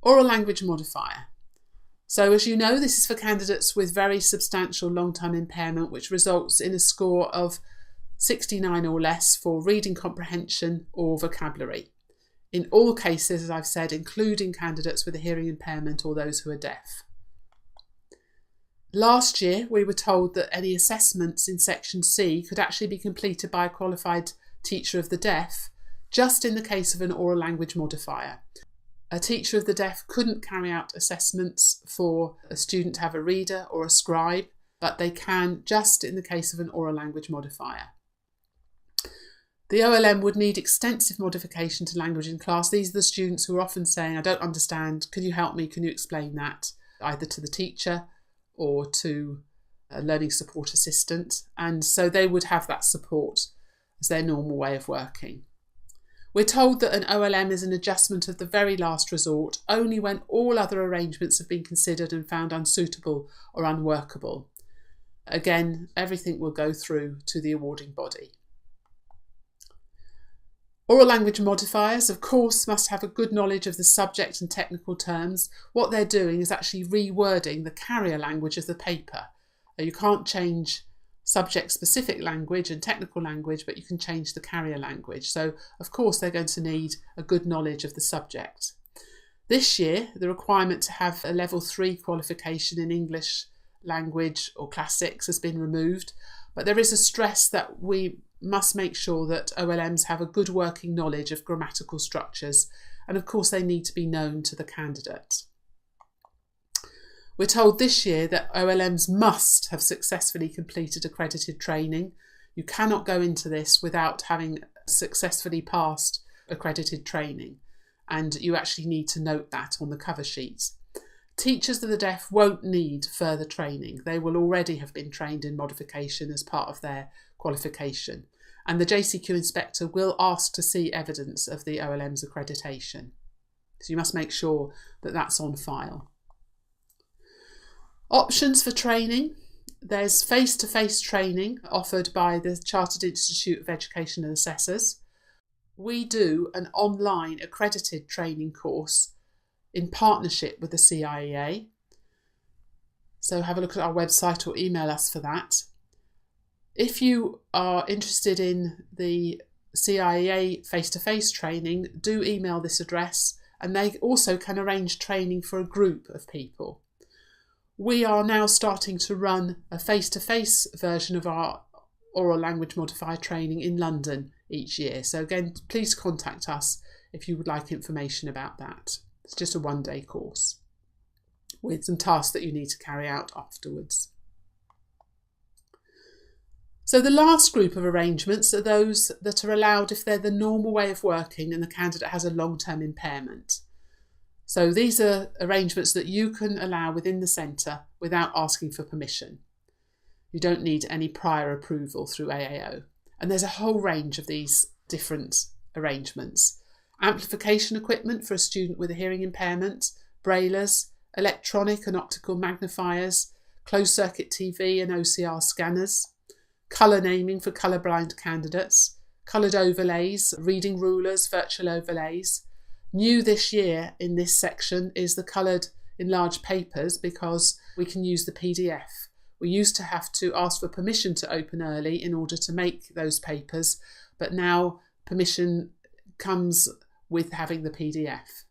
Oral language modifier. So as you know, this is for candidates with very substantial long-term impairment, which results in a score of 69 or less for reading comprehension or vocabulary. In all cases, as I've said, including candidates with a hearing impairment or those who are deaf. Last year, we were told that any assessments in Section C could actually be completed by a qualified teacher of the deaf, just in the case of an oral language modifier. A teacher of the deaf couldn't carry out assessments for a student to have a reader or a scribe, but they can just in the case of an oral language modifier. The OLM would need extensive modification to language in class. These are the students who are often saying, I don't understand, can you help me, can you explain that, either to the teacher or to a learning support assistant. And so they would have that support as their normal way of working. We're told that an OLM is an adjustment of the very last resort, only when all other arrangements have been considered and found unsuitable or unworkable. Again, everything will go through to the awarding body. Oral language modifiers, of course, must have a good knowledge of the subject and technical terms. What they're doing is actually rewording the carrier language of the paper. You can't change subject-specific language and technical language, but you can change the carrier language. So, of course, they're going to need a good knowledge of the subject. This year, the requirement to have a level 3 qualification in English language or classics has been removed, but there is a stress that we must make sure that OLMs have a good working knowledge of grammatical structures, and of course they need to be known to the candidate. We're told this year that OLMs must have successfully completed accredited training. You cannot go into this without having successfully passed accredited training, and you actually need to note that on the cover sheet. Teachers of the deaf won't need further training. They will already have been trained in modification as part of their qualification, and the JCQ inspector will ask to see evidence of the OLM's accreditation. So you must make sure that that's on file. Options for training. There's face-to-face training offered by the Chartered Institute of Education and Assessors. We do an online accredited training course in partnership with the CIEA. So have a look at our website or email us for that. If you are interested in the CIEA face-to-face training, do email this address, and they also can arrange training for a group of people. We are now starting to run a face-to-face version of our oral language modifier training in London each year. So again, please contact us if you would like information about that. It's just a one-day course with some tasks that you need to carry out afterwards. So the last group of arrangements are those that are allowed if they're the normal way of working and the candidate has a long-term impairment. So these are arrangements that you can allow within the centre without asking for permission. You don't need any prior approval through EAA2. And there's a whole range of these different arrangements. Amplification equipment for a student with a hearing impairment, braillers, electronic and optical magnifiers, closed-circuit TV and OCR scanners, colour naming for colour-blind candidates, coloured overlays, reading rulers, virtual overlays. New this year in this section is the coloured enlarged papers, because we can use the PDF. We used to have to ask for permission to open early in order to make those papers, but now permission comes with having the PDF.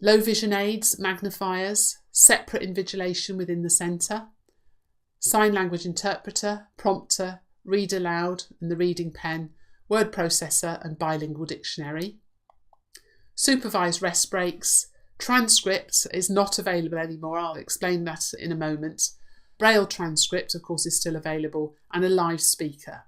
Low vision aids, magnifiers, separate invigilation within the centre, sign language interpreter, prompter, read aloud and the reading pen, word processor and bilingual dictionary. Supervised rest breaks. Transcript is not available anymore. I'll explain that in a moment. Braille transcript, of course, is still available, and a live speaker.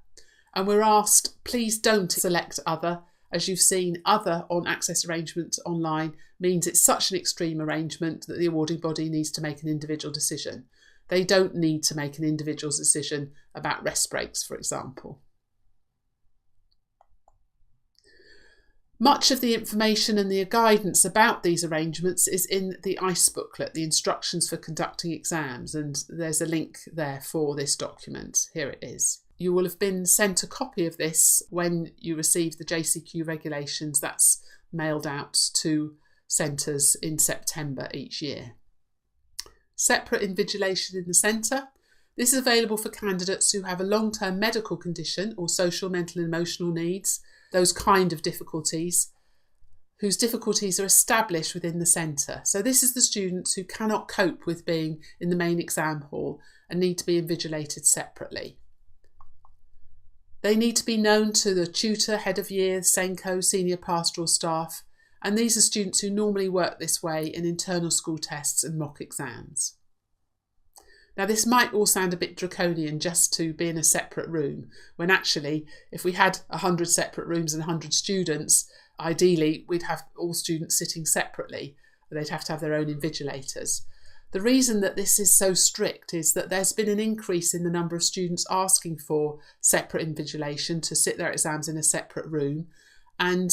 And we're asked, please don't select other. As you've seen, other on access arrangement online means it's such an extreme arrangement that the awarding body needs to make an individual decision. They don't need to make an individual decision about rest breaks, for example. Much of the information and the guidance about these arrangements is in the ICE booklet, the instructions for conducting exams, and there's a link there for this document. Here it is. You will have been sent a copy of this when you receive the JCQ regulations. That's mailed out to centres in September each year. Separate invigilation in the centre. This is available for candidates who have a long-term medical condition or social, mental and emotional needs, those kind of difficulties, whose difficulties are established within the centre. So this is the students who cannot cope with being in the main exam hall and need to be invigilated separately. They need to be known to the tutor, head of year, SENCO, senior pastoral staff, and these are students who normally work this way in internal school tests and mock exams. Now this might all sound a bit draconian just to be in a separate room, when actually if we had 100 separate rooms and 100 students, ideally we'd have all students sitting separately. They'd have to have their own invigilators. The reason that this is so strict is that there's been an increase in the number of students asking for separate invigilation to sit their exams in a separate room, and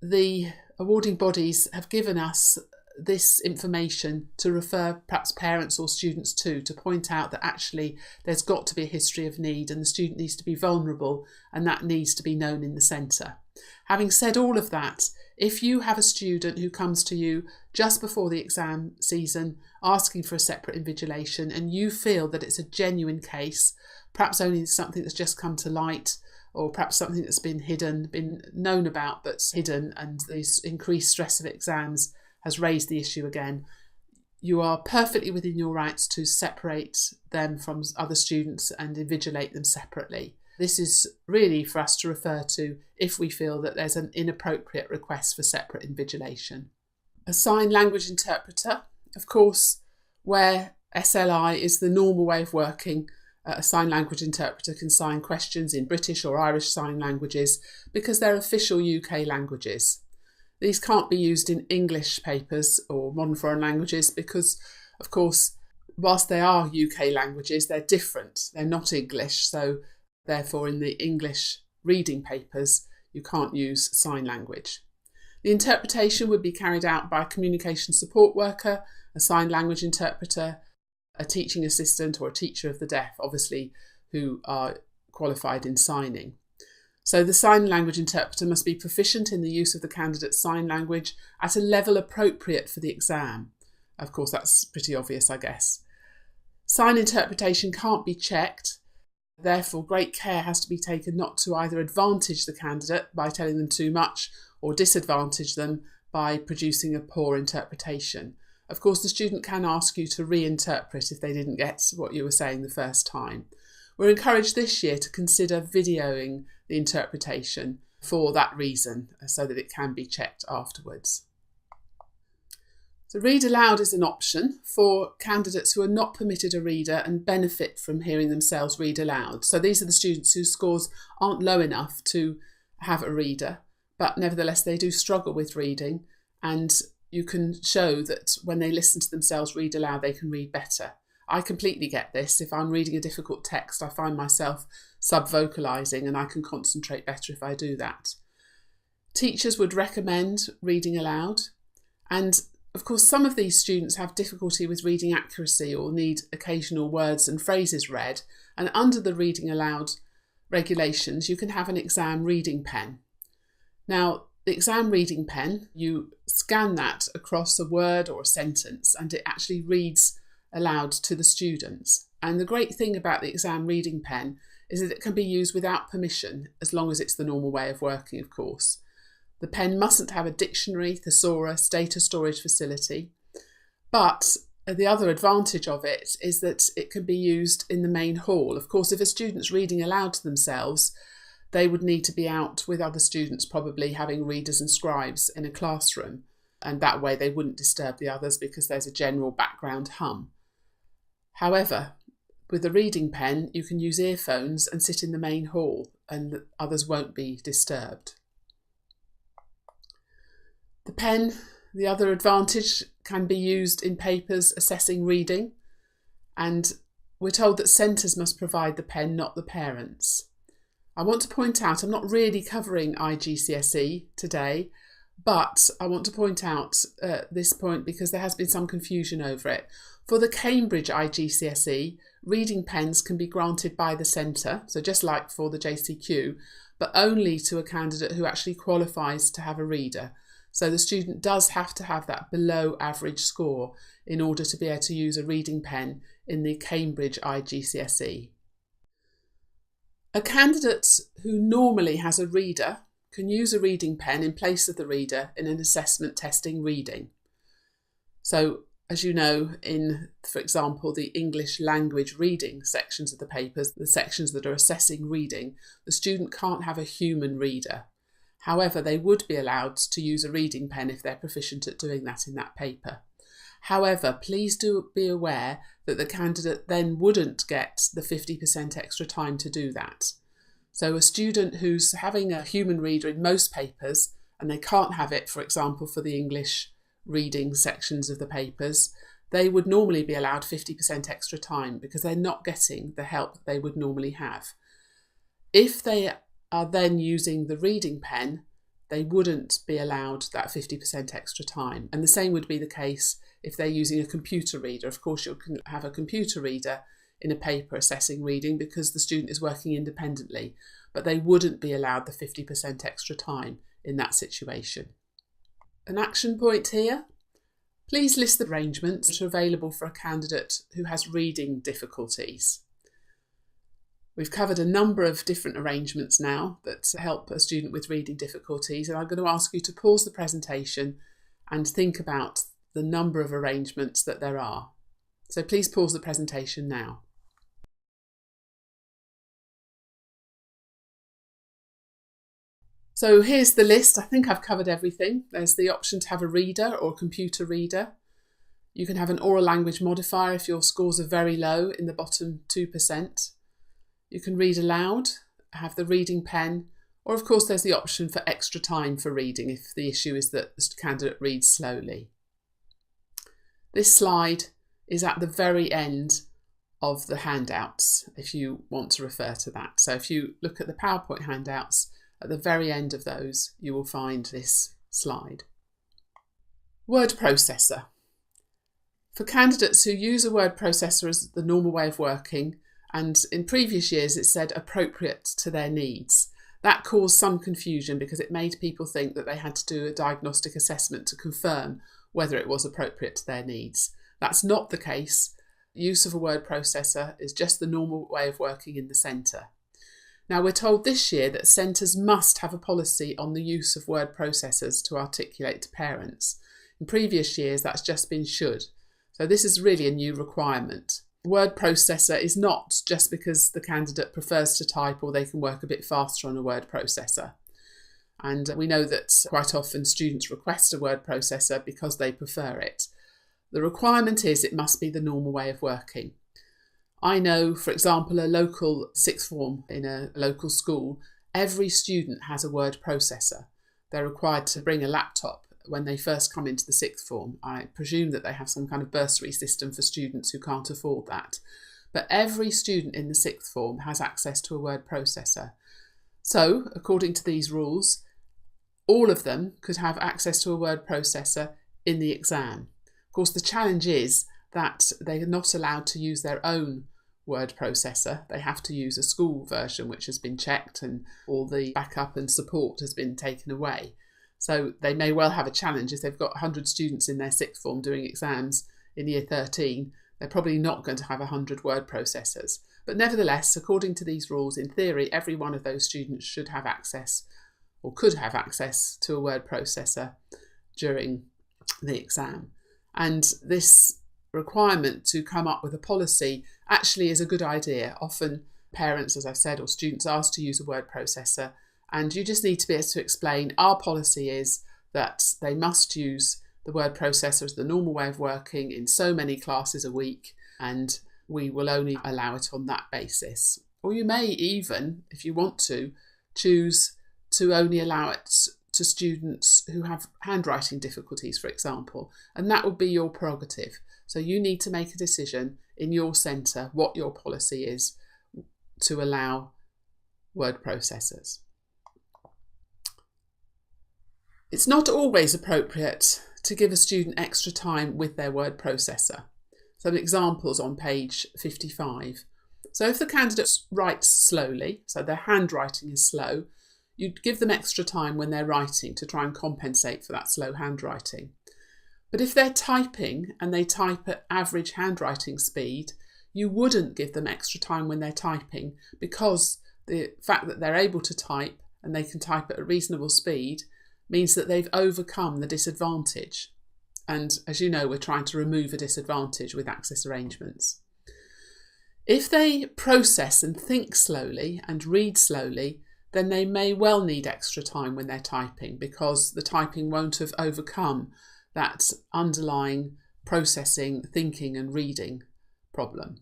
the awarding bodies have given us this information to refer perhaps parents or students to point out that actually there's got to be a history of need and the student needs to be vulnerable, and that needs to be known in the centre. Having said all of that, if you have a student who comes to you just before the exam season asking for a separate invigilation and you feel that it's a genuine case, perhaps only something that's just come to light, or perhaps something that's been hidden, been known about but's hidden, and this increased stress of exams has raised the issue again, you are perfectly within your rights to separate them from other students and invigilate them separately. This is really for us to refer to if we feel that there's an inappropriate request for separate invigilation. A sign language interpreter, of course, where SLI is the normal way of working, a sign language interpreter can sign questions in British or Irish sign languages because they're official UK languages. These can't be used in English papers or modern foreign languages because, of course, whilst they are UK languages, they're different. They're not English, so therefore in the English reading papers, you can't use sign language. The interpretation would be carried out by a communication support worker, a sign language interpreter, a teaching assistant or a teacher of the deaf, obviously, who are qualified in signing. So the sign language interpreter must be proficient in the use of the candidate's sign language at a level appropriate for the exam. Of course, that's pretty obvious, I guess. Sign interpretation can't be checked. Therefore, great care has to be taken not to either advantage the candidate by telling them too much or disadvantage them by producing a poor interpretation. Of course, the student can ask you to reinterpret if they didn't get what you were saying the first time. We're encouraged this year to consider videoing the interpretation for that reason, so that it can be checked afterwards. So read aloud is an option for candidates who are not permitted a reader and benefit from hearing themselves read aloud. So these are the students whose scores aren't low enough to have a reader, but nevertheless they do struggle with reading, and you can show that when they listen to themselves read aloud, they can read better. I completely get this. If I'm reading a difficult text, I find myself sub-vocalising, and I can concentrate better if I do that. Teachers would recommend reading aloud, and of course some of these students have difficulty with reading accuracy or need occasional words and phrases read, and under the reading aloud regulations you can have an exam reading pen. Now, the exam reading pen, you scan that across a word or a sentence and it actually reads aloud to the students. And the great thing about the exam reading pen is that it can be used without permission, as long as it's the normal way of working, of course. The pen mustn't have a dictionary, thesaurus, data storage facility, but the other advantage of it is that it can be used in the main hall. Of course, if a student's reading aloud to themselves, they would need to be out with other students, probably having readers and scribes in a classroom, and that way they wouldn't disturb the others because there's a general background hum. However, with the reading pen, you can use earphones and sit in the main hall and others won't be disturbed. The pen, the other advantage, can be used in papers assessing reading, and we're told that centres must provide the pen, not the parents. I want to point out, I'm not really covering IGCSE today, but I want to point out this point because there has been some confusion over it. For the Cambridge IGCSE, reading pens can be granted by the centre, so just like for the JCQ, but only to a candidate who actually qualifies to have a reader. So the student does have to have that below average score in order to be able to use a reading pen in the Cambridge IGCSE. A candidate who normally has a reader can use a reading pen in place of the reader in an assessment testing reading. So, as you know, in, for example, the English language reading sections of the papers, the sections that are assessing reading, the student can't have a human reader. However, they would be allowed to use a reading pen if they're proficient at doing that in that paper. However, please do be aware that the candidate then wouldn't get the 50% extra time to do that. So a student who's having a human reader in most papers and they can't have it, for example, for the English reading sections of the papers, they would normally be allowed 50% extra time because they're not getting the help that they would normally have. If they are then using the reading pen, they wouldn't be allowed that 50% extra time. And the same would be the case if they're using a computer reader. Of course, you can have a computer reader in a paper assessing reading because the student is working independently, but they wouldn't be allowed the 50% extra time in that situation. An action point here. Please list the arrangements that are available for a candidate who has reading difficulties. We've covered a number of different arrangements now that help a student with reading difficulties, and I'm going to ask you to pause the presentation and think about the number of arrangements that there are. So please pause the presentation now. So here's the list. I think I've covered everything. There's the option to have a reader or a computer reader. You can have an oral language modifier if your scores are very low in the bottom 2%. You can read aloud, have the reading pen, or of course there's the option for extra time for reading if the issue is that the candidate reads slowly. This slide is at the very end of the handouts if you want to refer to that. So if you look at the PowerPoint handouts, at the very end of those you will find this slide. Word processor. For candidates who use a word processor as the normal way of working, and in previous years it said appropriate to their needs, that caused some confusion because it made people think that they had to do a diagnostic assessment to confirm whether it was appropriate to their needs. That's not the case. Use of a word processor is just the normal way of working in the centre. Now we're told this year that centres must have a policy on the use of word processors to articulate to parents. In previous years that's just been should. So this is really a new requirement. Word processor is not just because the candidate prefers to type or they can work a bit faster on a word processor. And we know that quite often students request a word processor because they prefer it. The requirement is it must be the normal way of working. I know, for example, a local sixth form in a local school, every student has a word processor. They're required to bring a laptop when they first come into the sixth form. I presume that they have some kind of bursary system for students who can't afford that. But every student in the sixth form has access to a word processor. So, according to these rules, all of them could have access to a word processor in the exam. Of course, the challenge is that they are not allowed to use their own word processor. They have to use a school version which has been checked and all the backup and support has been taken away. So they may well have a challenge if they've got 100 students in their sixth form doing exams in year 13. They're probably not going to have 100 word processors. But nevertheless, according to these rules, in theory, every one of those students should have access or could have access to a word processor during the exam. And this requirement to come up with a policy actually is a good idea. Often parents, as I've said, or students asked to use a word processor, and you just need to be able to explain our policy is that they must use the word processor as the normal way of working in so many classes a week, and we will only allow it on that basis. Or you may even, if you want to, choose to only allow it to students who have handwriting difficulties, for example, and that would be your prerogative. So you need to make a decision in your centre what your policy is to allow word processors. It's not always appropriate to give a student extra time with their word processor. Some examples on page 55. So if the candidate writes slowly, so their handwriting is slow, you'd give them extra time when they're writing to try and compensate for that slow handwriting. But if they're typing and they type at average handwriting speed, you wouldn't give them extra time when they're typing, because the fact that they're able to type and they can type at a reasonable speed means that they've overcome the disadvantage. And as you know, we're trying to remove a disadvantage with access arrangements. If they process and think slowly and read slowly, then they may well need extra time when they're typing, because the typing won't have overcome that underlying processing, thinking and reading problem.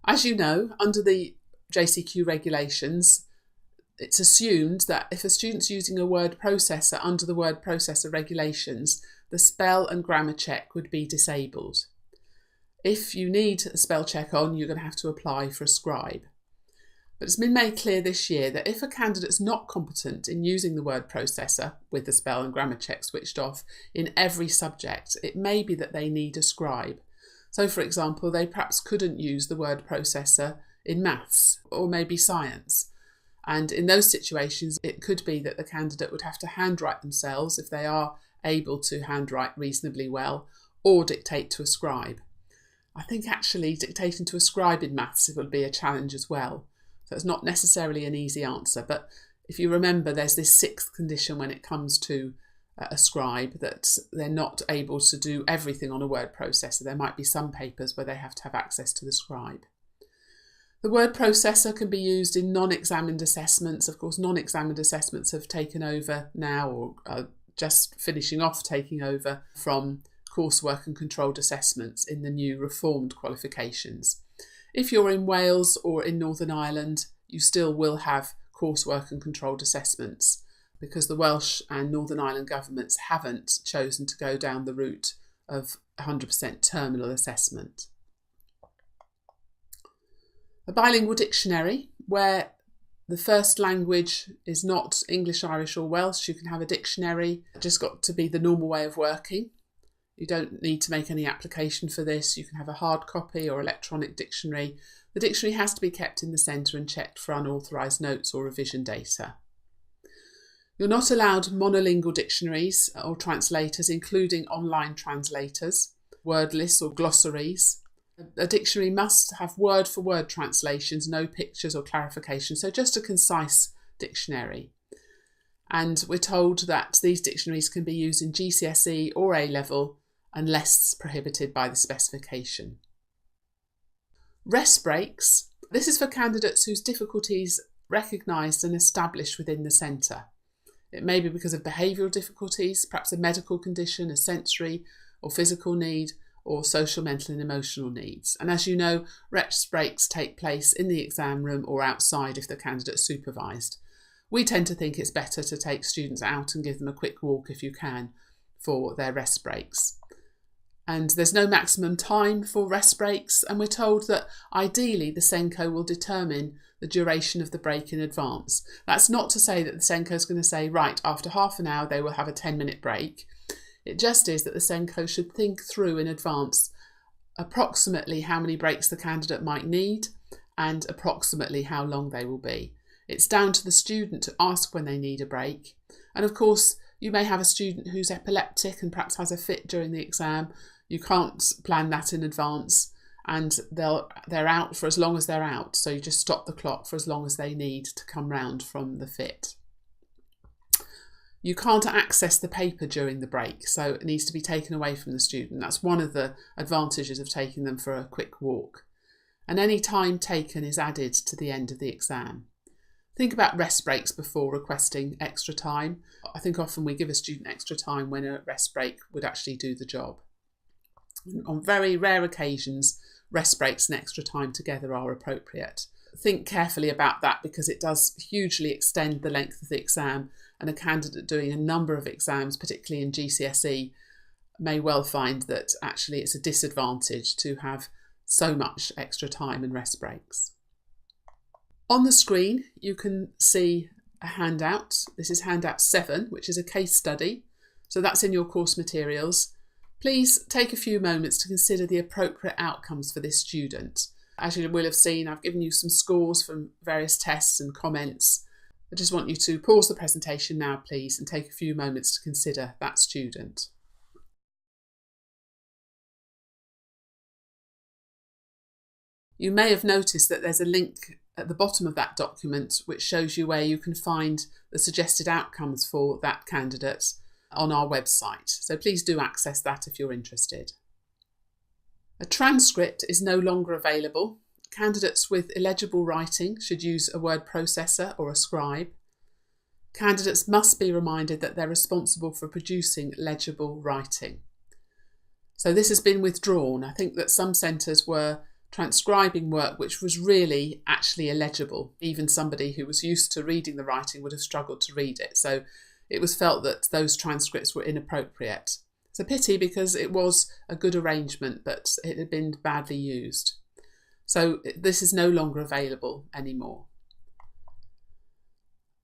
As you know, under the JCQ regulations, it's assumed that if a student's using a word processor under the word processor regulations, the spell and grammar check would be disabled. If you need a spell check on, you're going to have to apply for a scribe. But it's been made clear this year that if a candidate's not competent in using the word processor with the spell and grammar check switched off in every subject, it may be that they need a scribe. So, for example, they perhaps couldn't use the word processor in maths or maybe science. And in those situations, it could be that the candidate would have to handwrite themselves if they are able to handwrite reasonably well, or dictate to a scribe. I think actually dictating to a scribe in maths would be a challenge as well. So it's not necessarily an easy answer. But if you remember, there's this sixth condition when it comes to a scribe, that they're not able to do everything on a word processor. There might be some papers where they have to have access to the scribe. The word processor can be used in non-examined assessments. Of course, non-examined assessments have taken over now, or are just finishing off taking over from coursework and controlled assessments in the new reformed qualifications. If you're in Wales or in Northern Ireland, you still will have coursework and controlled assessments, because the Welsh and Northern Ireland governments haven't chosen to go down the route of 100% terminal assessment. A bilingual dictionary, where the first language is not English, Irish or Welsh, you can have a dictionary. It's just got to be the normal way of working. You don't need to make any application for this. You can have a hard copy or electronic dictionary. The dictionary has to be kept in the centre and checked for unauthorised notes or revision data. You're not allowed monolingual dictionaries or translators, including online translators, word lists or glossaries. A dictionary must have word-for-word translations, no pictures or clarification, so just a concise dictionary. And we're told that these dictionaries can be used in GCSE or A-level unless prohibited by the specification. Rest breaks. This is for candidates whose difficulties recognised and established within the centre. It may be because of behavioural difficulties, perhaps a medical condition, a sensory or physical need, or social, mental and emotional needs. And as you know, rest breaks take place in the exam room or outside if the candidate's supervised. We tend to think it's better to take students out and give them a quick walk if you can for their rest breaks. And there's no maximum time for rest breaks, and we're told that ideally the SENCO will determine the duration of the break in advance. That's not to say that the SENCO is going to say, right, after half an hour they will have a 10-minute break. It just is that the SENCO should think through in advance approximately how many breaks the candidate might need and approximately how long they will be. It's down to the student to ask when they need a break. And of course, you may have a student who's epileptic and perhaps has a fit during the exam. You can't plan that in advance, and they're out for as long as they're out. So you just stop the clock for as long as they need to come round from the fit. You can't access the paper during the break, so it needs to be taken away from the student. That's one of the advantages of taking them for a quick walk. And any time taken is added to the end of the exam. Think about rest breaks before requesting extra time. I think often we give a student extra time when a rest break would actually do the job. On very rare occasions, rest breaks and extra time together are appropriate. Think carefully about that, because it does hugely extend the length of the exam, and a candidate doing a number of exams, particularly in GCSE, may well find that actually it's a disadvantage to have so much extra time and rest breaks. On the screen you can see a handout. This is handout 7, which is a case study. So that's in your course materials. Please take a few moments to consider the appropriate outcomes for this student. As you will have seen, I've given you some scores from various tests and comments. I just want you to pause the presentation now, please, and take a few moments to consider that student. You may have noticed that there's a link at the bottom of that document which shows you where you can find the suggested outcomes for that candidate on our website. So please do access that if you're interested. A transcript is no longer available. Candidates with illegible writing should use a word processor or a scribe. Candidates must be reminded that they're responsible for producing legible writing. So this has been withdrawn. I think that some centres were transcribing work which was really actually illegible. Even somebody who was used to reading the writing would have struggled to read it. So it was felt that those transcripts were inappropriate. It's a pity because it was a good arrangement, but it had been badly used. So this is no longer available anymore.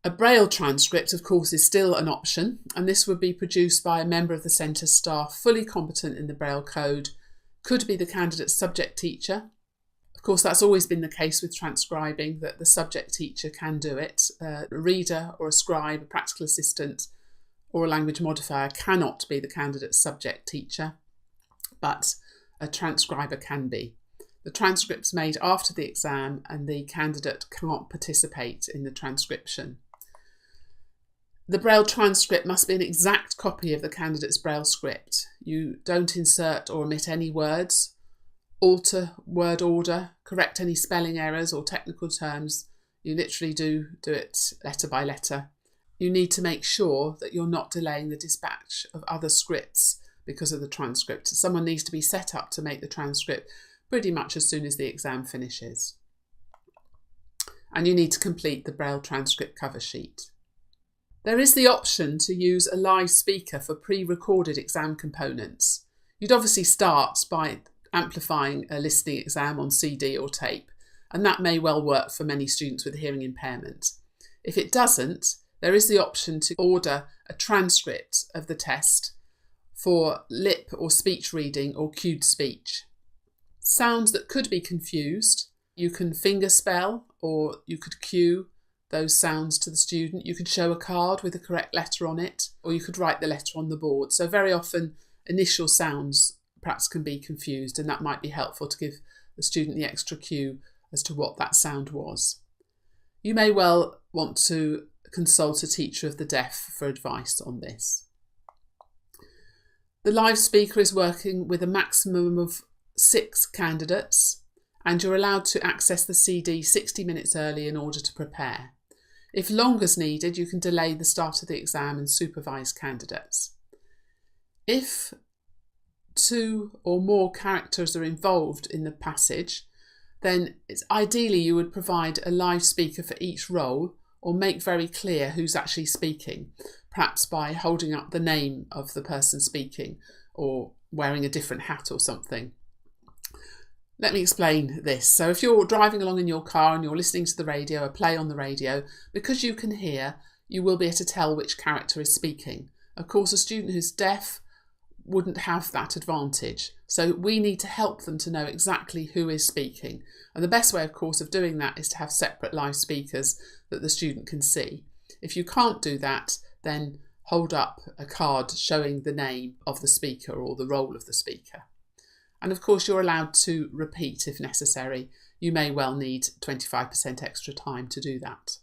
A Braille transcript, of course, is still an option, and this would be produced by a member of the centre staff fully competent in the Braille code. Could be the candidate's subject teacher. Of course, that's always been the case with transcribing, that the subject teacher can do it. A reader or a scribe, a practical assistant, or a language modifier cannot be the candidate's subject teacher, but a transcriber can be. The transcript's made after the exam and the candidate can't participate in the transcription. The Braille transcript must be an exact copy of the candidate's Braille script. You don't insert or omit any words, alter word order, correct any spelling errors or technical terms. You literally do it letter by letter. You need to make sure that you're not delaying the dispatch of other scripts because of the transcript. Someone needs to be set up to make the transcript pretty much as soon as the exam finishes. And you need to complete the Braille transcript cover sheet. There is the option to use a live speaker for pre-recorded exam components. You'd obviously start by amplifying a listening exam on CD or tape, and that may well work for many students with a hearing impairment. If it doesn't, there is the option to order a transcript of the test for lip or speech reading or cued speech. Sounds that could be confused, you can finger spell or you could cue those sounds to the student. You could show a card with the correct letter on it, or you could write the letter on the board. So very often initial sounds perhaps can be confused, and that might be helpful to give the student the extra cue as to what that sound was. You may well want to consult a teacher of the deaf for advice on this. The live speaker is working with a maximum of 6 candidates, and you're allowed to access the CD 60 minutes early in order to prepare. If longer is needed, you can delay the start of the exam and supervise candidates. If 2 or more characters are involved in the passage, then ideally you would provide a live speaker for each role, or make very clear who's actually speaking, perhaps by holding up the name of the person speaking or wearing a different hat or something. Let me explain this. So if you're driving along in your car and you're listening to the radio, a play on the radio, because you can hear, you will be able to tell which character is speaking. Of course, a student who's deaf wouldn't have that advantage. So we need to help them to know exactly who is speaking. And the best way, of course, of doing that is to have separate live speakers that the student can see. If you can't do that, then hold up a card showing the name of the speaker or the role of the speaker. And of course, you're allowed to repeat if necessary. You may well need 25% extra time to do that.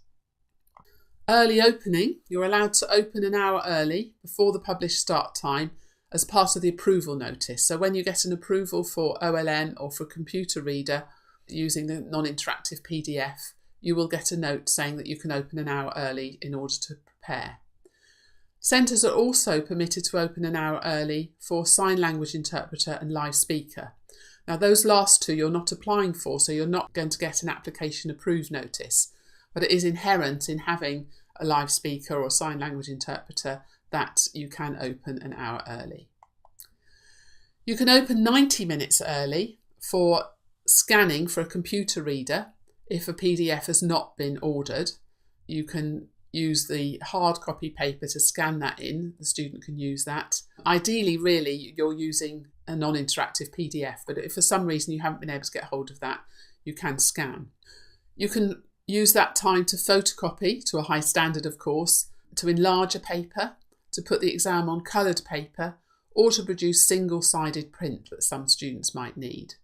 Early opening, you're allowed to open an hour early before the published start time as part of the approval notice. So when you get an approval for OLN or for computer reader using the non-interactive PDF, you will get a note saying that you can open an hour early in order to prepare. Centres are also permitted to open an hour early for sign language interpreter and live speaker. Now those last 2 you're not applying for, so you're not going to get an application approved notice, but it is inherent in having a live speaker or sign language interpreter that you can open an hour early. You can open 90 minutes early for scanning for a computer reader if a PDF has not been ordered. You can use the hard copy paper to scan that in. The student can use that. Ideally, really, you're using a non-interactive PDF, but if for some reason you haven't been able to get hold of that, you can scan. You can use that time to photocopy, to a high standard of course, to enlarge a paper, to put the exam on coloured paper, or to produce single-sided print that some students might need.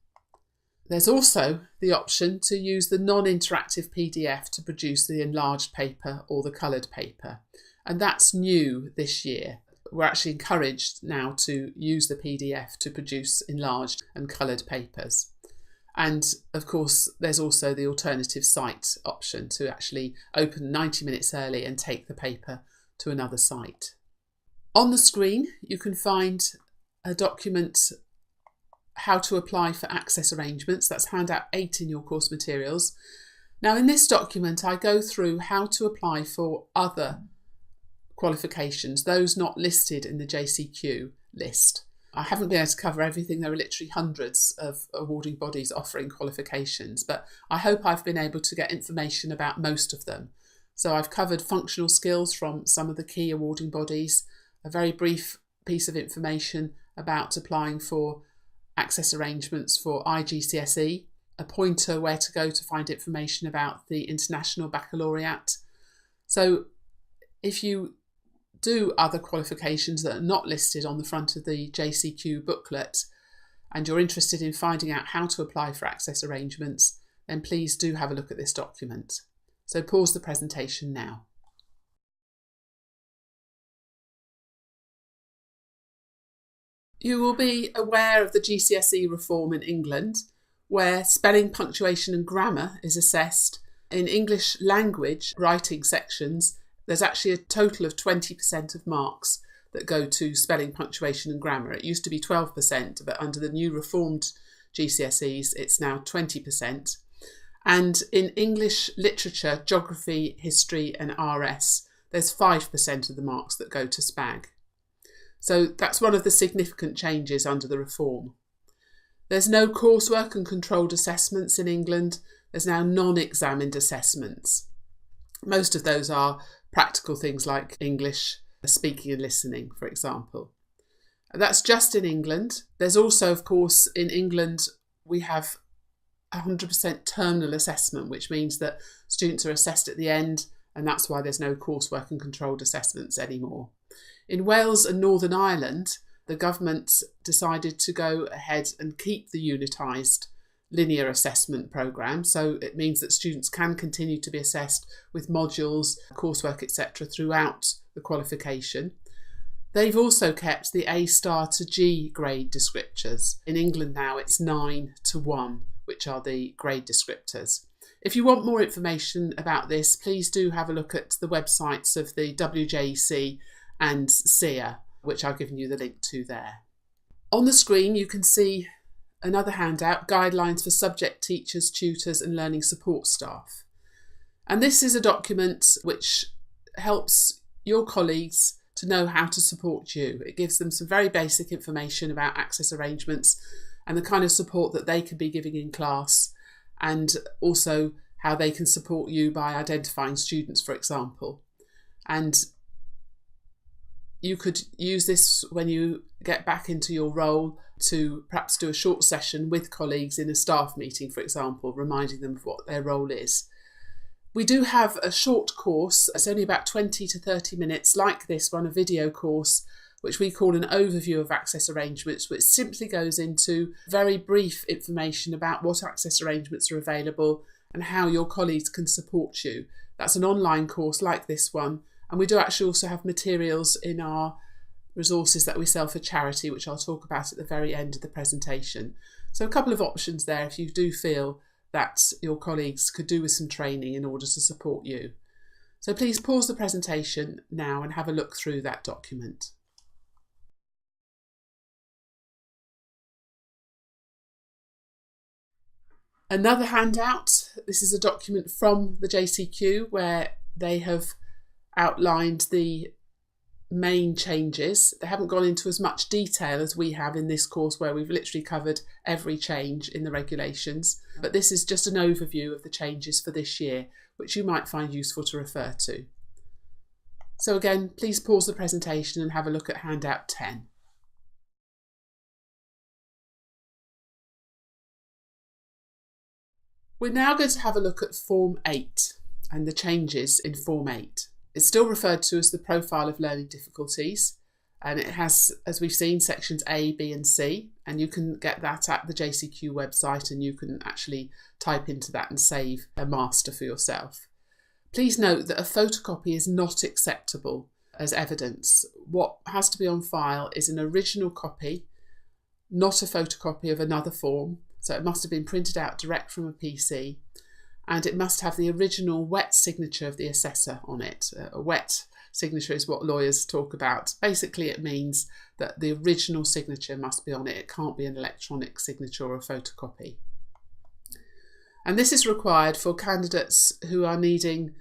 There's also the option to use the non-interactive PDF to produce the enlarged paper or the coloured paper. And that's new this year. We're actually encouraged now to use the PDF to produce enlarged and coloured papers. And of course, there's also the alternative site option to actually open 90 minutes early and take the paper to another site. On the screen, you can find a document, how to apply for access arrangements. That's handout 8 in your course materials. Now in this document, I go through how to apply for other qualifications, those not listed in the JCQ list. I haven't been able to cover everything. There are literally hundreds of awarding bodies offering qualifications, but I hope I've been able to get information about most of them. So I've covered functional skills from some of the key awarding bodies, a very brief piece of information about applying for access arrangements for IGCSE, a pointer where to go to find information about the International Baccalaureate. So if you do other qualifications that are not listed on the front of the JCQ booklet and you're interested in finding out how to apply for access arrangements, then please do have a look at this document. So pause the presentation now. You will be aware of the GCSE reform in England, where spelling, punctuation and grammar is assessed. In English language writing sections, there's actually a total of 20% of marks that go to spelling, punctuation and grammar. It used to be 12%, but under the new reformed GCSEs, it's now 20%. And in English literature, geography, history and RS, there's 5% of the marks that go to SPAG. So that's one of the significant changes under the reform. There's no coursework and controlled assessments in England. There's now non-examined assessments. Most of those are practical things like English, speaking and listening, for example. That's just in England. There's also, of course, in England, we have 100% terminal assessment, which means that students are assessed at the end, and that's why there's no coursework and controlled assessments anymore. In Wales and Northern Ireland, the government decided to go ahead and keep the unitised linear assessment programme. So it means that students can continue to be assessed with modules, coursework, etc. throughout the qualification. They've also kept the A star to G grade descriptors. In England now it's 9 to 1, which are the grade descriptors. If you want more information about this, please do have a look at the websites of the WJEC and SEA, which I've given you the link to there. On the screen you can see another handout, Guidelines for Subject Teachers, Tutors and Learning Support Staff. And this is a document which helps your colleagues to know how to support you. It gives them some very basic information about access arrangements and the kind of support that they can be giving in class, and also how they can support you by identifying students, for example. And you could use this when you get back into your role to perhaps do a short session with colleagues in a staff meeting, for example, reminding them of what their role is. We do have a short course, it's only about 20 to 30 minutes, like this one, a video course, which we call an overview of access arrangements, which simply goes into very brief information about what access arrangements are available and how your colleagues can support you. That's an online course like this one. And we do actually also have materials in our resources that we sell for charity, which I'll talk about at the very end of the presentation. So a couple of options there if you do feel that your colleagues could do with some training in order to support you. So please pause the presentation now and have a look through that document. Another handout, this is a document from the JCQ where they have outlined the main changes. They haven't gone into as much detail as we have in this course, where we've literally covered every change in the regulations, but this is just an overview of the changes for this year, which you might find useful to refer to. So again, please pause the presentation and have a look at handout 10. We're now going to have a look at Form 8 and the changes in Form 8. It's still referred to as the Profile of Learning Difficulties, and it has, as we've seen, sections A, B and C, and you can get that at the JCQ website, and you can actually type into that and save a master for yourself. Please note that a photocopy is not acceptable as evidence. What has to be on file is an original copy, not a photocopy of another form. So it must have been printed out direct from a PC, and it must have the original wet signature of the assessor on it. A wet signature is what lawyers talk about. Basically, it means that the original signature must be on it. It can't be an electronic signature or a photocopy. And this is required for candidates who are needing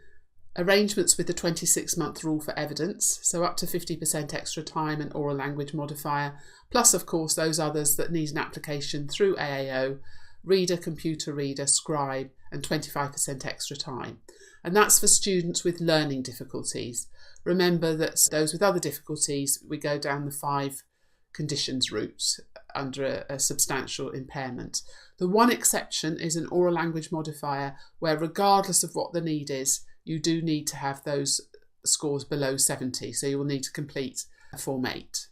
arrangements with the 26-month rule for evidence, so up to 50% extra time and oral language modifier, plus of course those others that need an application through EAA2, reader, computer reader, scribe, and 25% extra time. And that's for students with learning difficulties. Remember that those with other difficulties, we go down the 5 conditions route under a substantial impairment. The one exception is an oral language modifier where, regardless of what the need is, you do need to have those scores below 70, so you will need to complete Form 8.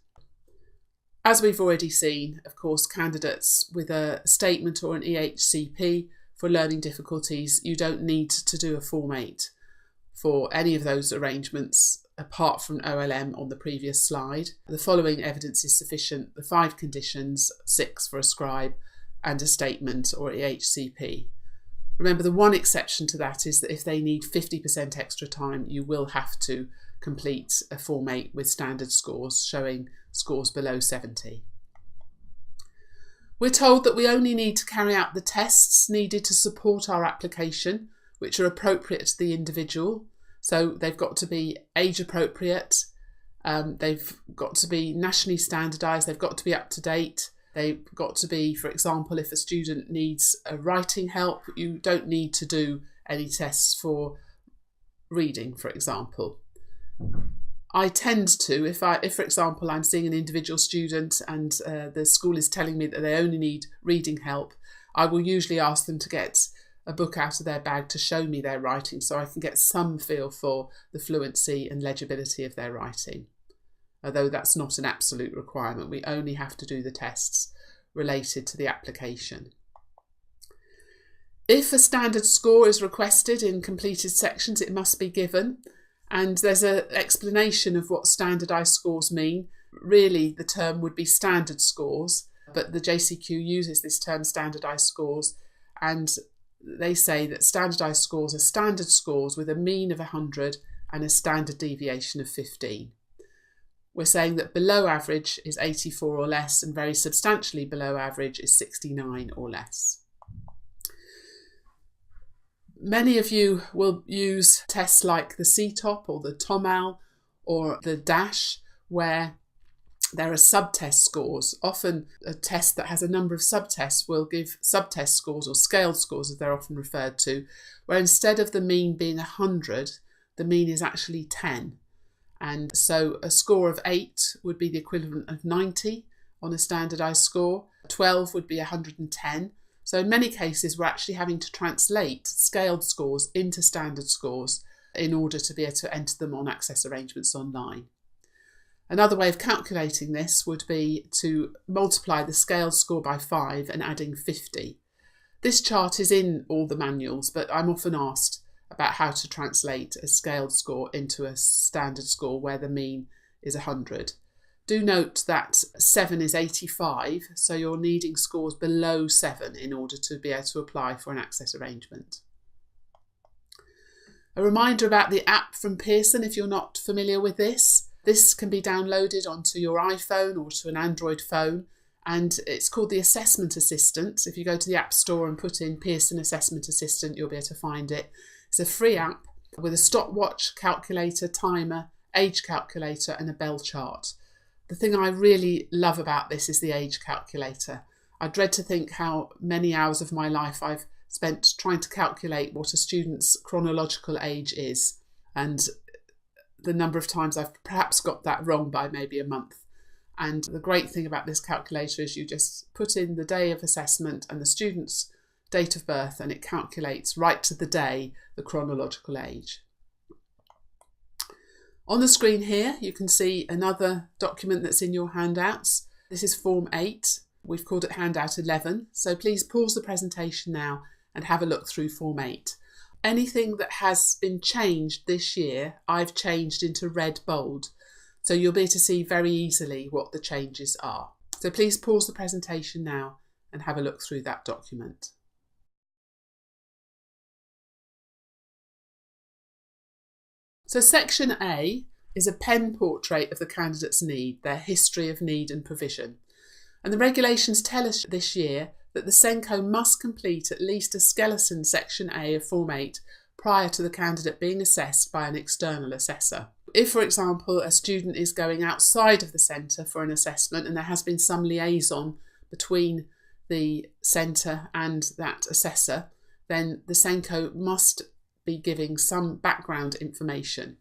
As we've already seen, of course, candidates with a statement or an EHCP for learning difficulties, you don't need to do a Form 8 for any of those arrangements apart from OLM on the previous slide. The following evidence is sufficient: the 5 conditions, 6 for a scribe, and a statement or EHCP. Remember, the one exception to that is that if they need 50% extra time, you will have to complete a Form 8 with standard scores showing scores below 70. We're told that we only need to carry out the tests needed to support our application, which are appropriate to the individual. So they've got to be age appropriate, they've got to be nationally standardised, they've got to be up to date. They've got to be, for example, if a student needs a writing help, you don't need to do any tests for reading, for example. I tend to, if for example, I'm seeing an individual student and the school is telling me that they only need reading help, I will usually ask them to get a book out of their bag to show me their writing so I can get some feel for the fluency and legibility of their writing. Although that's not an absolute requirement, we only have to do the tests related to the application. If a standard score is requested in completed sections, it must be given, and there's an explanation of what standardised scores mean. Really, the term would be standard scores, but the JCQ uses this term standardised scores, and they say that standardised scores are standard scores with a mean of 100 and a standard deviation of 15. We're saying that below average is 84 or less, and very substantially below average is 69 or less. Many of you will use tests like the CTOP or the TOMAL or the DASH, where there are subtest scores. Often a test that has a number of subtests will give subtest scores, or scaled scores as they're often referred to, where instead of the mean being 100, the mean is actually 10. And so a score of 8 would be the equivalent of 90 on a standardised score. 12 would be 110. So in many cases, we're actually having to translate scaled scores into standard scores in order to be able to enter them on access arrangements online. Another way of calculating this would be to multiply the scaled score by 5 and adding 50. This chart is in all the manuals, but I'm often asked about how to translate a scaled score into a standard score where the mean is 100. Do note that 7 is 85, so you're needing scores below 7 in order to be able to apply for an access arrangement. A reminder about the app from Pearson if you're not familiar with this. This can be downloaded onto your iPhone or to an Android phone, and it's called the Assessment Assistant. If you go to the App Store and put in Pearson Assessment Assistant, you'll be able to find it. It's a free app with a stopwatch, calculator, timer, age calculator and a bell chart. The thing I really love about this is the age calculator. I dread to think how many hours of my life I've spent trying to calculate what a student's chronological age is, and the number of times I've perhaps got that wrong by maybe a month. And the great thing about this calculator is you just put in the day of assessment and the student's date of birth, and it calculates right to the day the chronological age. On the screen here, you can see another document that's in your handouts. This is Form 8. We've called it Handout 11. So please pause the presentation now and have a look through Form 8. Anything that has been changed this year, I've changed into red bold. So you'll be able to see very easily what the changes are. So please pause the presentation now and have a look through that document. So Section A is a pen portrait of the candidate's need, their history of need and provision. And the regulations tell us this year that the SENCO must complete at least a skeleton Section A of Form 8 prior to the candidate being assessed by an external assessor. If, for example, a student is going outside of the centre for an assessment and there has been some liaison between the centre and that assessor, then the SENCO must be giving some background information.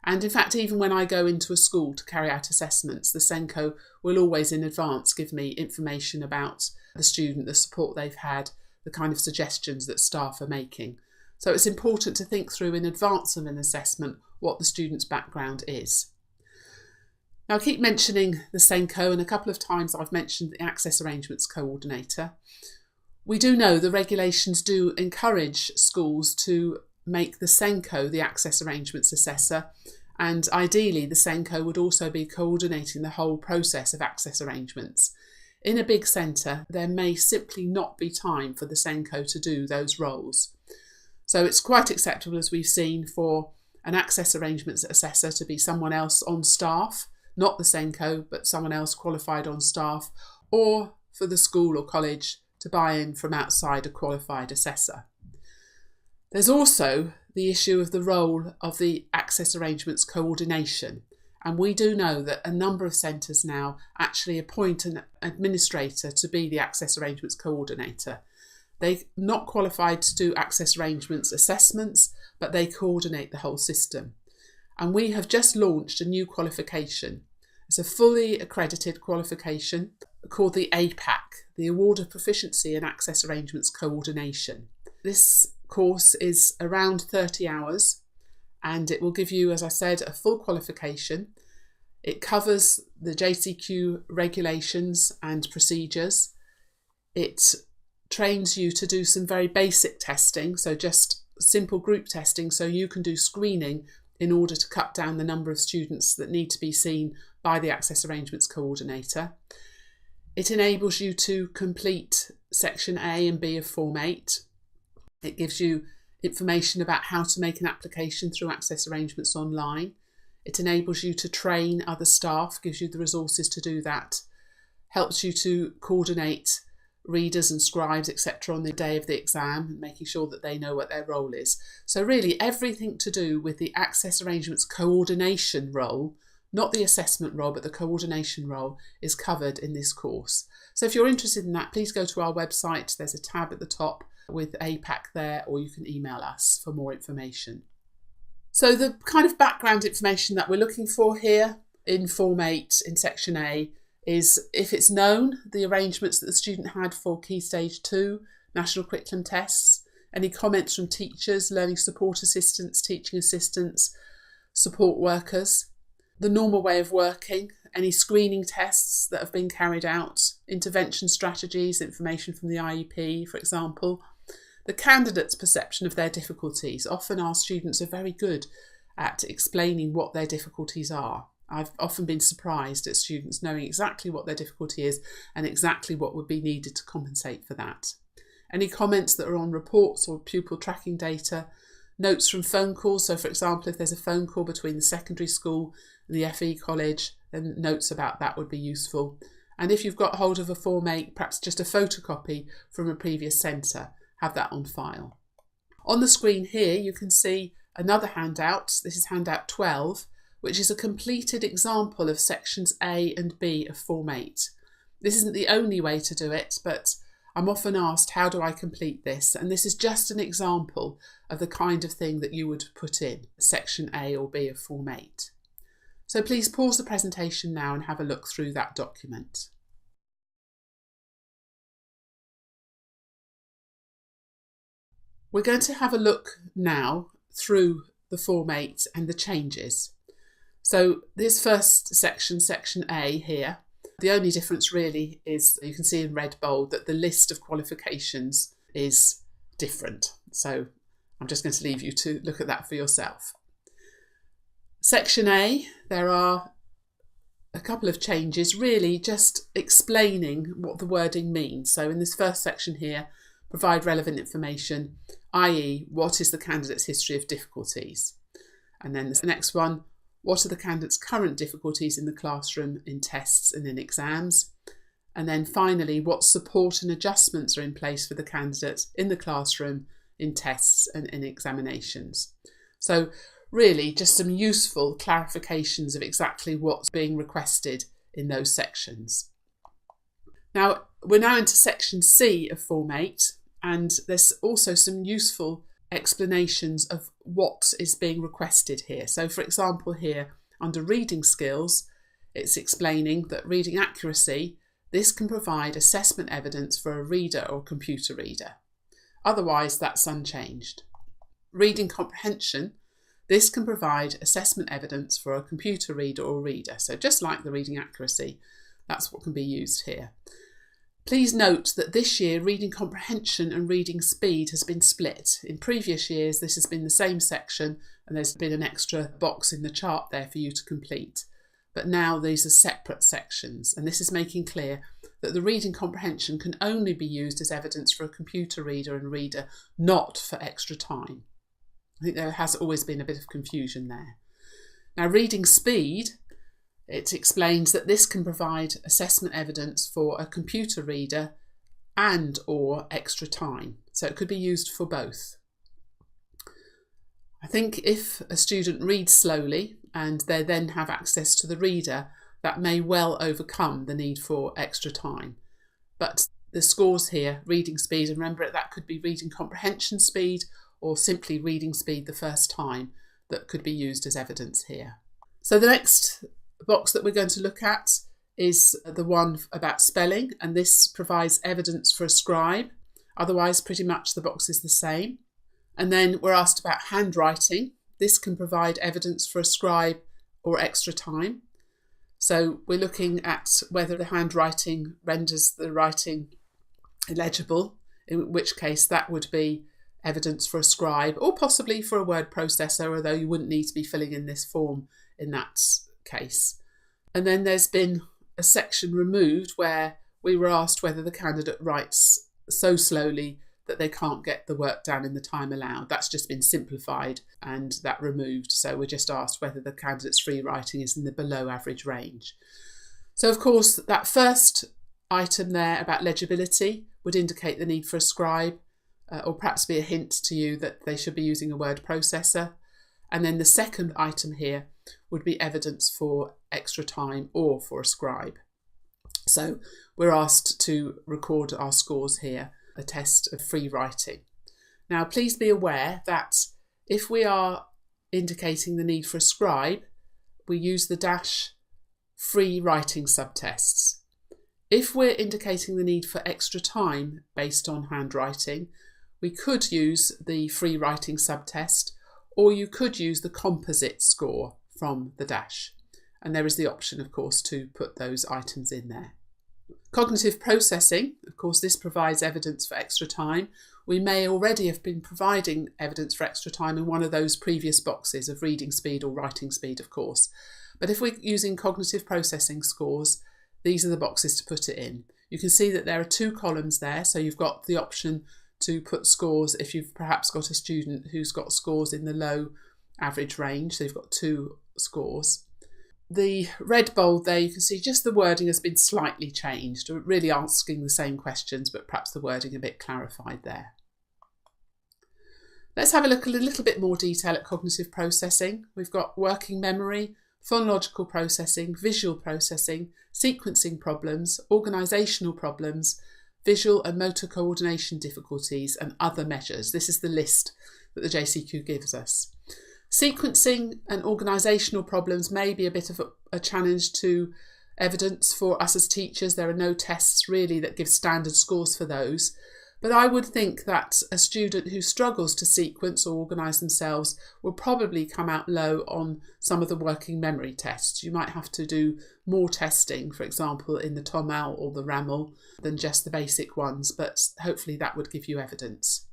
And in fact, even when I go into a school to carry out assessments, the SENCO will always in advance give me information about the student, the support they've had, the kind of suggestions that staff are making. So it's important to think through in advance of an assessment what the student's background is. Now, I keep mentioning the SENCO, and a couple of times I've mentioned the Access Arrangements Coordinator. We do know the regulations do encourage schools to make the SENCO the Access Arrangements Assessor, and ideally the SENCO would also be coordinating the whole process of access arrangements. In a big centre, there may simply not be time for the SENCO to do those roles. So it's quite acceptable, as we've seen, for an Access Arrangements Assessor to be someone else on staff, not the SENCO, but someone else qualified on staff, or for the school or college to buy in from outside a qualified assessor. There's also the issue of the role of the Access Arrangements Coordination, and we do know that a number of centres now actually appoint an administrator to be the Access Arrangements Coordinator. They're not qualified to do access arrangements assessments, but they coordinate the whole system. And we have just launched a new qualification. It's a fully accredited qualification called the APAC, the Award of Proficiency in Access Arrangements Coordination. This course is around 30 hours and it will give you, as I said, a full qualification. It covers the JCQ regulations and procedures. It trains you to do some very basic testing, so just simple group testing, so you can do screening in order to cut down the number of students that need to be seen by the Access Arrangements Coordinator. It enables you to complete Section A and B of Form 8. It gives you information about how to make an application through Access Arrangements online. It enables you to train other staff, gives you the resources to do that, helps you to coordinate readers and scribes, etc. on the day of the exam, making sure that they know what their role is. So really everything to do with the Access Arrangements Coordination role, not the assessment role, but the coordination role, is covered in this course. So if you're interested in that, please go to our website. There's a tab at the top with APAC there, or you can email us for more information. So the kind of background information that we're looking for here in Form 8 in Section A is, if it's known, the arrangements that the student had for Key Stage 2 national curriculum tests, any comments from teachers, learning support assistants, teaching assistants, support workers, the normal way of working, any screening tests that have been carried out, intervention strategies, information from the IEP, for example, the candidate's perception of their difficulties. Often our students are very good at explaining what their difficulties are. I've often been surprised at students knowing exactly what their difficulty is and exactly what would be needed to compensate for that. Any comments that are on reports or pupil tracking data, notes from phone calls. So for example, if there's a phone call between the secondary school and the FE college, then notes about that would be useful. And if you've got hold of a Form 8, perhaps just a photocopy from a previous centre, have that on file. On the screen here, you can see another handout. This is handout 12, which is a completed example of sections A and B of Form 8. This isn't the only way to do it, but I'm often asked, how do I complete this? And this is just an example of the kind of thing that you would put in section A or B of Form 8. So please pause the presentation now and have a look through that document. We're going to have a look now through the Form 8 and the changes. So this first section, section A here, the only difference really is you can see in red bold that the list of qualifications is different. So I'm just going to leave you to look at that for yourself. Section A, there are a couple of changes, really just explaining what the wording means. So in this first section here, provide relevant information, i.e. what is the candidate's history of difficulties? And then the next one, what are the candidate's current difficulties in the classroom, in tests and in exams? And then finally, what support and adjustments are in place for the candidate in the classroom, in tests and in examinations? So really just some useful clarifications of exactly what's being requested in those sections. Now, we're now into section C of Form 8, and there's also some useful explanations of what is being requested here. So for example here, under reading skills, it's explaining that reading accuracy, this can provide assessment evidence for a reader or computer reader. Otherwise, that's unchanged. Reading comprehension, this can provide assessment evidence for a computer reader or reader. So just like the reading accuracy, that's what can be used here. Please note that this year reading comprehension and reading speed has been split. In previous years this has been the same section and there's been an extra box in the chart there for you to complete. But now these are separate sections, and this is making clear that the reading comprehension can only be used as evidence for a computer reader and reader, not for extra time. I think there has always been a bit of confusion there. Now reading speed, it explains that this can provide assessment evidence for a computer reader and or extra time. So it could be used for both. I think if a student reads slowly and they then have access to the reader, that may well overcome the need for extra time. But the scores here, reading speed, and remember that could be reading comprehension speed or simply reading speed the first time, that could be used as evidence here. So the next box that we're going to look at is the one about spelling, and this provides evidence for a scribe. Otherwise, pretty much the box is the same. And then we're asked about handwriting. This can provide evidence for a scribe or extra time. So we're looking at whether the handwriting renders the writing illegible, in which case that would be evidence for a scribe or possibly for a word processor, although you wouldn't need to be filling in this form in that case. And then there's been a section removed where we were asked whether the candidate writes so slowly that they can't get the work done in the time allowed. That's just been simplified and that removed. So we're just asked whether the candidate's free writing is in the below average range. So of course that first item there about legibility would indicate the need for a scribe, or perhaps be a hint to you that they should be using a word processor. And then the second item here would be evidence for extra time or for a scribe. So we're asked to record our scores here, a test of free writing. Now please be aware that if we are indicating the need for a scribe, we use the dash free writing subtests. If we're indicating the need for extra time based on handwriting, we could use the free writing subtest, or you could use the composite score from the dash. And there is the option, of course, to put those items in there. Cognitive processing, of course, this provides evidence for extra time. We may already have been providing evidence for extra time in one of those previous boxes of reading speed or writing speed, of course. But if we're using cognitive processing scores, these are the boxes to put it in. You can see that there are two columns there, so you've got the option to put scores if you've perhaps got a student who's got scores in the low average range, so you've got two scores. The red bold there, you can see just the wording has been slightly changed, really asking the same questions, but perhaps the wording a bit clarified there. Let's have a look at a little bit more detail at cognitive processing. We've got working memory, phonological processing, visual processing, sequencing problems, organisational problems, visual and motor coordination difficulties and other measures. This is the list that the JCQ gives us. Sequencing and organisational problems may be a bit of a challenge to evidence for us as teachers. There are no tests really that give standard scores for those, But I would think that a student who struggles to sequence or organise themselves will probably come out low on some of the working memory tests. You might have to do more testing, for example, in the TOML or the RAML than just the basic ones, but hopefully that would give you evidence.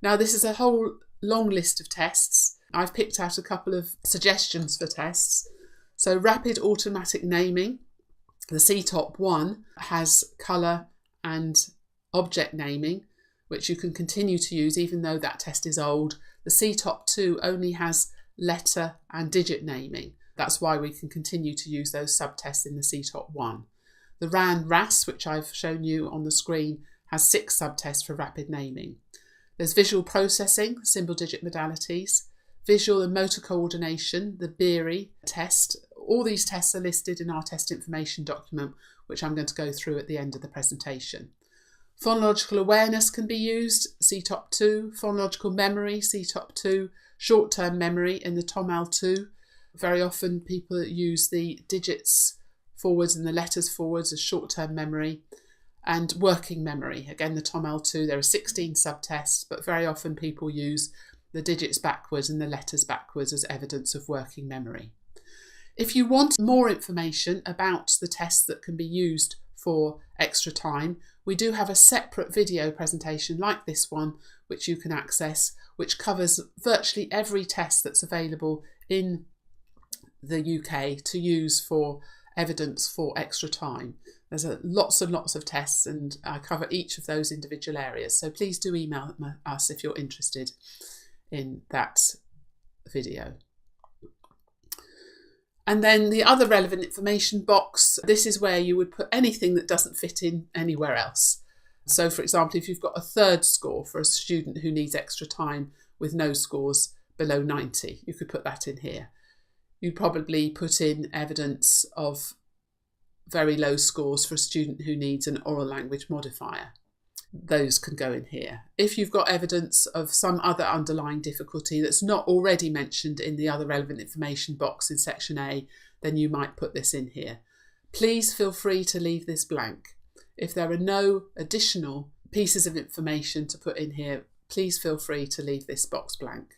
Now, this is a whole long list of tests. I've picked out a couple of suggestions for tests. So rapid automatic naming, the CTOP1 has colour and object naming, which you can continue to use even though that test is old. The CTOP2 only has letter and digit naming. That's why we can continue to use those subtests in the CTOP1. The RAN-RAS, which I've shown you on the screen, has 6 subtests for rapid naming. There's visual processing, symbol-digit modalities, visual and motor coordination, the BERI test. All these tests are listed in our test information document, which I'm going to go through at the end of the presentation. Phonological awareness can be used, CTOP2, phonological memory, CTOP2, short-term memory in the TOML2. Very often people use the digits forwards and the letters forwards as short-term memory. And working memory, again the TOML2, there are 16 subtests, but very often people use the digits backwards and the letters backwards as evidence of working memory. If you want more information about the tests that can be used for extra time, we do have a separate video presentation like this one, which you can access, which covers virtually every test that's available in the UK to use for evidence for extra time. There's lots and lots of tests, and I cover each of those individual areas. So please do email us if you're interested in that video. And then the other relevant information box, this is where you would put anything that doesn't fit in anywhere else. So for example, if you've got a 3rd score for a student who needs extra time with no scores below 90, you could put that in here. You'd probably put in evidence of very low scores for a student who needs an oral language modifier. Those can go in here. If you've got evidence of some other underlying difficulty that's not already mentioned in the other relevant information box in section A, then you might put this in here. Please feel free to leave this blank. If there are no additional pieces of information to put in here, please feel free to leave this box blank.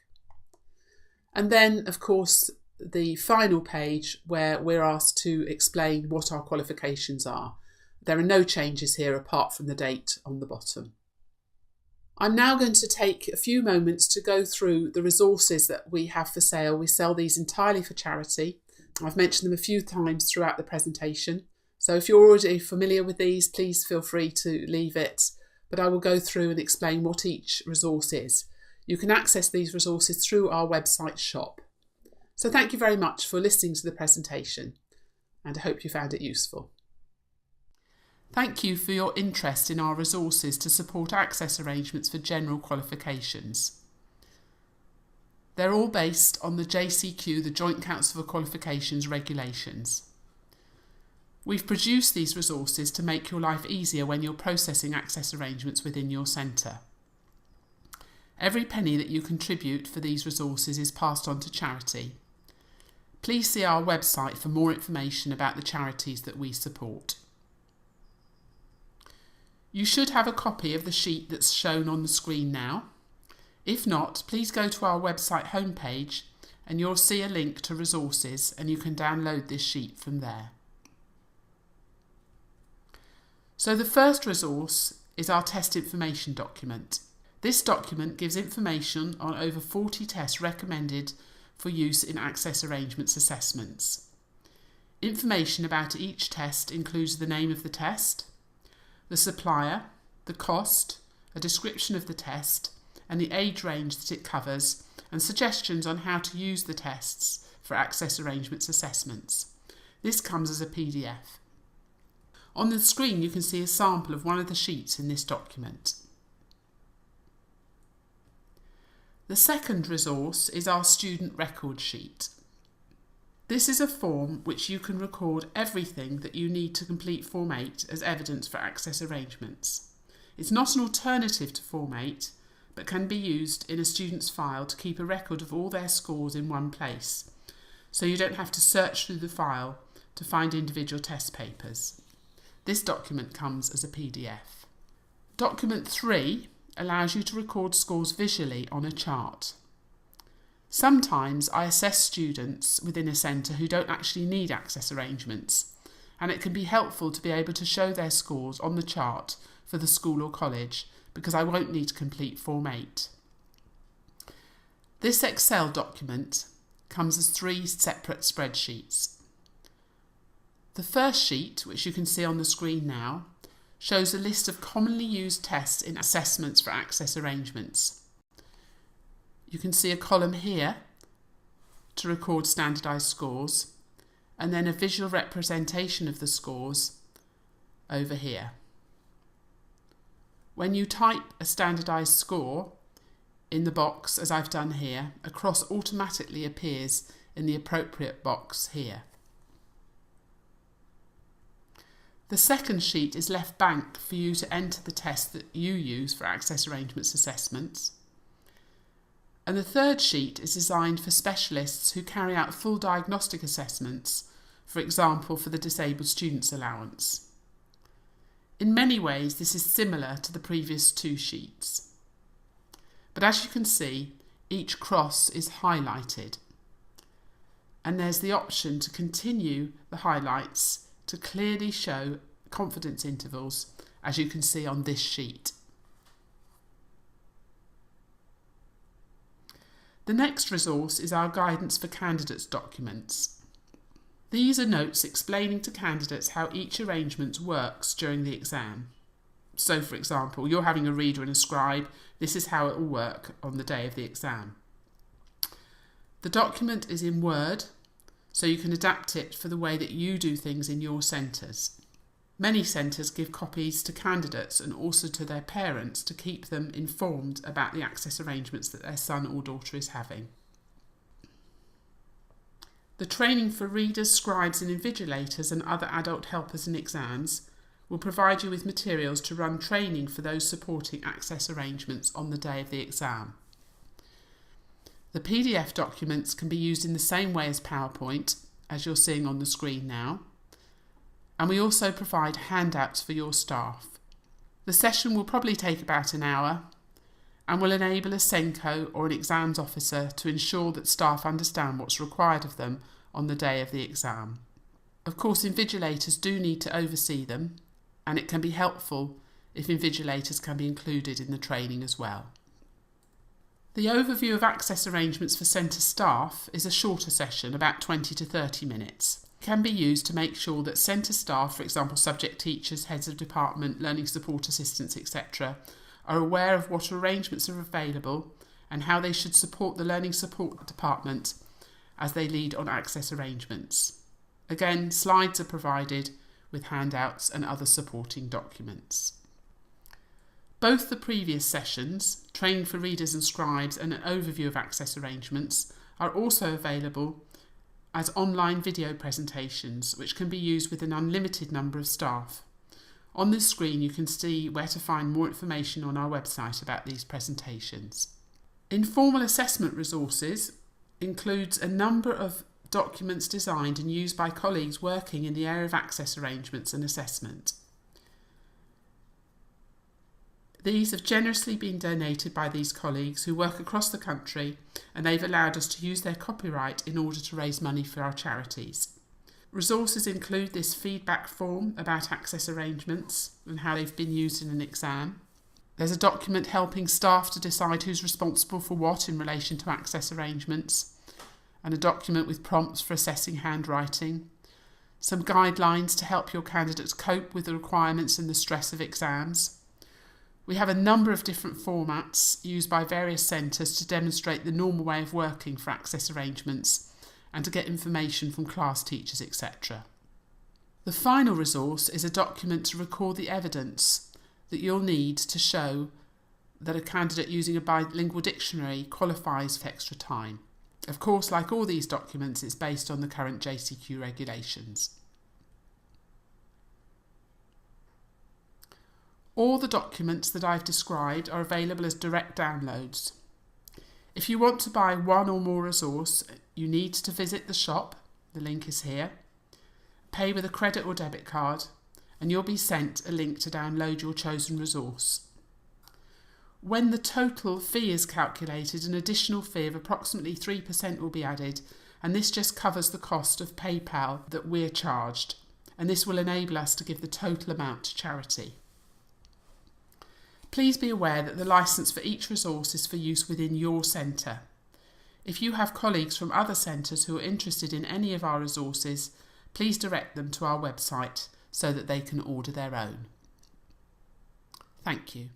And then, of course, the final page where we're asked to explain what our qualifications are. There are no changes here apart from the date on the bottom. I'm now going to take a few moments to go through the resources that we have for sale. We sell these entirely for charity. I've mentioned them a few times throughout the presentation. So if you're already familiar with these, please feel free to leave it. But I will go through and explain what each resource is. You can access these resources through our website shop. So thank you very much for listening to the presentation, and I hope you found it useful. Thank you for your interest in our resources to support access arrangements for general qualifications. They're all based on the JCQ, the Joint Council for Qualifications regulations. We've produced these resources to make your life easier when you're processing access arrangements within your centre. Every penny that you contribute for these resources is passed on to charity. Please see our website for more information about the charities that we support. You should have a copy of the sheet that's shown on the screen now. If not, please go to our website homepage and you'll see a link to resources and you can download this sheet from there. So the first resource is our test information document. This document gives information on over 40 tests recommended for use in access arrangements assessments. Information about each test includes the name of the test, the supplier, the cost, a description of the test, and the age range that it covers, and suggestions on how to use the tests for access arrangements assessments. This comes as a PDF. On the screen you can see a sample of one of the sheets in this document. The second resource is our student record sheet. This is a form which you can record everything that you need to complete Form 8 as evidence for access arrangements. It's not an alternative to Form 8, but can be used in a student's file to keep a record of all their scores in one place, so you don't have to search through the file to find individual test papers. This document comes as a PDF. Document 3 allows you to record scores visually on a chart. Sometimes I assess students within a centre who don't actually need access arrangements, and it can be helpful to be able to show their scores on the chart for the school or college, because I won't need to complete Form 8. This Excel document comes as 3 separate spreadsheets. The first sheet, which you can see on the screen now, shows a list of commonly used tests in assessments for access arrangements. You can see a column here to record standardised scores, and then a visual representation of the scores over here. When you type a standardised score in the box, as I've done here, a cross automatically appears in the appropriate box here. The second sheet is left blank for you to enter the test that you use for access arrangements assessments. And the third sheet is designed for specialists who carry out full diagnostic assessments, for example for the disabled students allowance. In many ways this is similar to the previous 2 sheets. But as you can see, each cross is highlighted, and there's the option to continue the highlights to clearly show confidence intervals, as you can see on this sheet. The next resource is our Guidance for Candidates documents. These are notes explaining to candidates how each arrangement works during the exam. So, for example, you're having a reader and a scribe. This is how it will work on the day of the exam. The document is in Word, so you can adapt it for the way that you do things in your centres. Many centres give copies to candidates and also to their parents to keep them informed about the access arrangements that their son or daughter is having. The training for readers, scribes and invigilators and other adult helpers in exams will provide you with materials to run training for those supporting access arrangements on the day of the exam. The PDF documents can be used in the same way as PowerPoint, as you're seeing on the screen now, and we also provide handouts for your staff. The session will probably take about an hour and will enable a SENCO or an exams officer to ensure that staff understand what's required of them on the day of the exam. Of course, invigilators do need to oversee them, and it can be helpful if invigilators can be included in the training as well. The overview of access arrangements for centre staff is a shorter session, about 20 to 30 minutes. It can be used to make sure that centre staff, for example subject teachers, heads of department, learning support assistants, etc., are aware of what arrangements are available and how they should support the learning support department as they lead on access arrangements. Again, slides are provided with handouts and other supporting documents. Both the previous sessions, training for readers and scribes and an overview of access arrangements, are also available as online video presentations which can be used with an unlimited number of staff. On this screen you can see where to find more information on our website about these presentations. Informal assessment resources includes a number of documents designed and used by colleagues working in the area of access arrangements and assessment. These have generously been donated by these colleagues who work across the country, and they've allowed us to use their copyright in order to raise money for our charities. Resources include this feedback form about access arrangements and how they've been used in an exam. There's a document helping staff to decide who's responsible for what in relation to access arrangements, and a document with prompts for assessing handwriting. Some guidelines to help your candidates cope with the requirements and the stress of exams. We have a number of different formats used by various centres to demonstrate the normal way of working for access arrangements and to get information from class teachers, etc. The final resource is a document to record the evidence that you'll need to show that a candidate using a bilingual dictionary qualifies for extra time. Of course, like all these documents, it's based on the current JCQ regulations. All the documents that I've described are available as direct downloads. If you want to buy one or more resource, you need to visit the shop, the link is here, pay with a credit or debit card, and you'll be sent a link to download your chosen resource. When the total fee is calculated, an additional fee of approximately 3% will be added, and this just covers the cost of PayPal that we're charged, and this will enable us to give the total amount to charity. Please be aware that the licence for each resource is for use within your centre. If you have colleagues from other centres who are interested in any of our resources, please direct them to our website so that they can order their own. Thank you.